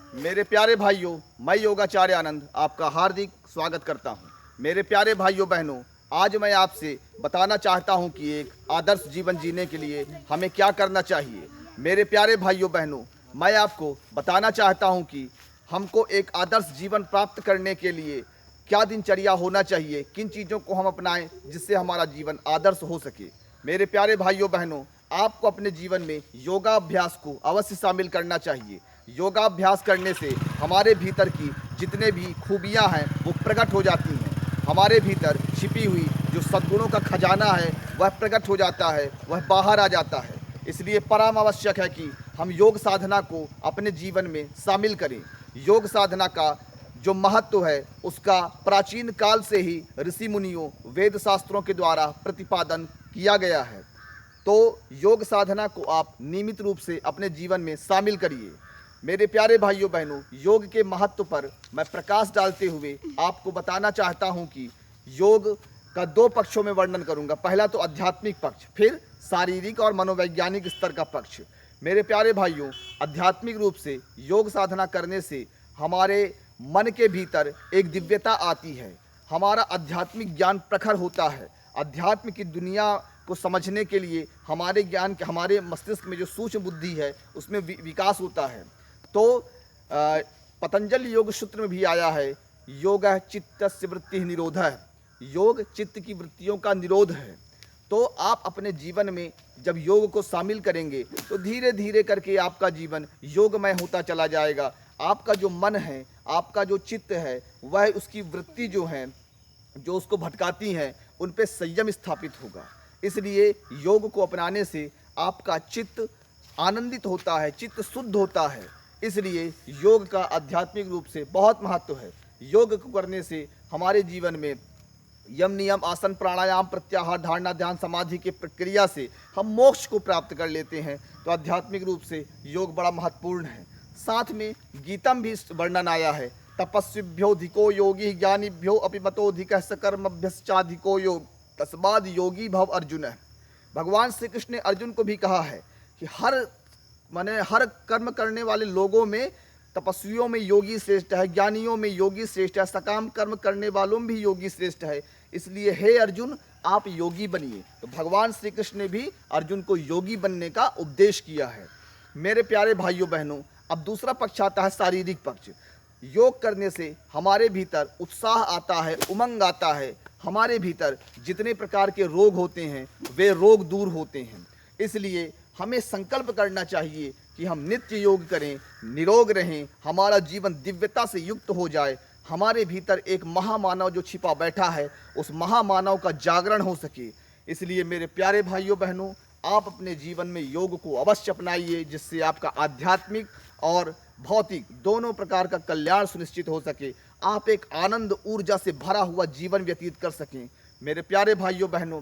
मेरे प्यारे भाइयों, मैं योगाचार्य आनंद आपका हार्दिक स्वागत करता हूं। मेरे प्यारे भाइयों बहनों, आज मैं आपसे बताना चाहता हूं कि एक आदर्श जीवन जीने के लिए हमें क्या करना चाहिए। मेरे प्यारे भाइयों बहनों, मैं आपको बताना चाहता हूं कि हमको एक आदर्श जीवन प्राप्त करने के लिए क्या दिनचर्या होना चाहिए, किन चीज़ों को हम अपनाएं जिससे हमारा जीवन आदर्श हो सके। मेरे प्यारे भाइयों बहनों, आपको अपने जीवन में योगाभ्यास को अवश्य शामिल करना चाहिए। योगाभ्यास करने से हमारे भीतर की जितने भी खूबियां हैं वो प्रकट हो जाती हैं। हमारे भीतर छिपी हुई जो सद्गुणों का खजाना है वह प्रकट हो जाता है, वह बाहर आ जाता है। इसलिए परम आवश्यक है कि हम योग साधना को अपने जीवन में शामिल करें। योग साधना का जो महत्व है उसका प्राचीन काल से ही ऋषि मुनियों, वेद शास्त्रों के द्वारा प्रतिपादन किया गया है। तो योग साधना को आप नियमित रूप से अपने जीवन में शामिल करिए। मेरे प्यारे भाइयों बहनों, योग के महत्व पर मैं प्रकाश डालते हुए आपको बताना चाहता हूं कि योग का दो पक्षों में वर्णन करूंगा। पहला तो आध्यात्मिक पक्ष, फिर शारीरिक और मनोवैज्ञानिक स्तर का पक्ष। मेरे प्यारे भाइयों, आध्यात्मिक रूप से योग साधना करने से हमारे मन के भीतर एक दिव्यता आती है, हमारा आध्यात्मिक ज्ञान प्रखर होता है। अध्यात्म की दुनिया को समझने के लिए हमारे ज्ञान के, हमारे मस्तिष्क में जो सूक्ष्म बुद्धि है उसमें विकास होता है। तो पतंजल योग सूत्र में भी आया है, योग चित्तस्य वृत्ति निरोधः, योग चित्त की वृत्तियों का निरोध है। तो आप अपने जीवन में जब योग को शामिल करेंगे तो धीरे धीरे करके आपका जीवन योगमय होता चला जाएगा। आपका जो मन है, आपका जो चित्त है, वह उसकी वृत्ति जो है, जो उसको भटकाती हैं, उन पे संयम स्थापित होगा। इसलिए योग को अपनाने से आपका चित्त आनंदित होता है, चित्त शुद्ध होता है। इसलिए योग का आध्यात्मिक रूप से बहुत महत्व है। योग को करने से हमारे जीवन में यम नियम आसन प्राणायाम प्रत्याहार धारणा ध्यान समाधि की प्रक्रिया से हम मोक्ष को प्राप्त कर लेते हैं। तो आध्यात्मिक रूप से योग बड़ा महत्वपूर्ण है। साथ में गीता में भी वर्णन आया है, तपस्विभ्योधिको योगी ज्ञानिभ्यो अपि मतोधिकः सकर्मभ्यश्चाधिको योग तस्माद् योगी भव अर्जुन। भगवान श्री कृष्ण ने अर्जुन को भी कहा है कि हर कर्म करने वाले लोगों में तपस्वियों में योगी श्रेष्ठ है, ज्ञानियों में योगी श्रेष्ठ है, सकाम कर्म करने वालों में भी योगी श्रेष्ठ है। इसलिए हे अर्जुन, आप योगी बनिए। तो भगवान श्री कृष्ण ने भी अर्जुन को योगी बनने का उपदेश किया है। मेरे प्यारे भाइयों बहनों, अब दूसरा पक्ष आता है शारीरिक पक्ष। योग करने से हमारे भीतर उत्साह आता है, उमंग आता है। हमारे भीतर जितने प्रकार के रोग होते हैं वे रोग दूर होते हैं। इसलिए हमें संकल्प करना चाहिए कि हम नित्य योग करें, निरोग रहें, हमारा जीवन दिव्यता से युक्त हो जाए। हमारे भीतर एक महामानव जो छिपा बैठा है, उस महामानव का जागरण हो सके। इसलिए मेरे प्यारे भाइयों बहनों, आप अपने जीवन में योग को अवश्य अपनाइए, जिससे आपका आध्यात्मिक और भौतिक दोनों प्रकार का कल्याण सुनिश्चित हो सके। आप एक आनंद ऊर्जा से भरा हुआ जीवन व्यतीत कर सकें। मेरे प्यारे भाइयों बहनों,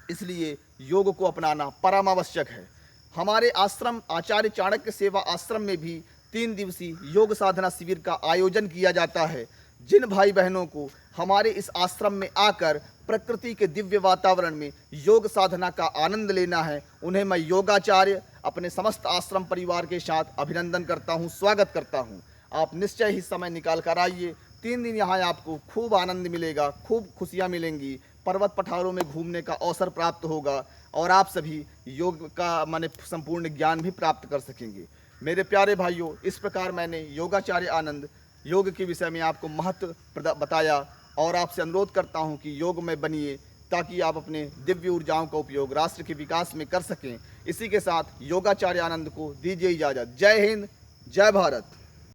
इसलिए योग को अपनाना परम आवश्यक है। हमारे आश्रम आचार्य चाणक्य सेवा आश्रम में भी 3 दिवसीय योग साधना शिविर का आयोजन किया जाता है। जिन भाई बहनों को हमारे इस आश्रम में आकर प्रकृति के दिव्य वातावरण में योग साधना का आनंद लेना है, उन्हें मैं योगाचार्य अपने समस्त आश्रम परिवार के साथ अभिनंदन करता हूं, स्वागत करता हूं। आप निश्चय ही समय निकाल कर आइए। 3 दिन यहाँ आपको खूब आनंद मिलेगा, खूब खुशियाँ मिलेंगी, पर्वत पठारों में घूमने का अवसर प्राप्त होगा और आप सभी योग का संपूर्ण ज्ञान भी प्राप्त कर सकेंगे। मेरे प्यारे भाइयों, इस प्रकार मैंने योगाचार्य आनंद योग के विषय में आपको महत्व बताया और आपसे अनुरोध करता हूं कि योग में बनिए, ताकि आप अपने दिव्य ऊर्जाओं का उपयोग राष्ट्र के विकास में कर सकें। इसी के साथ योगाचार्य आनंद को दीजिए इजाज़त। जय हिंद, जय भारत।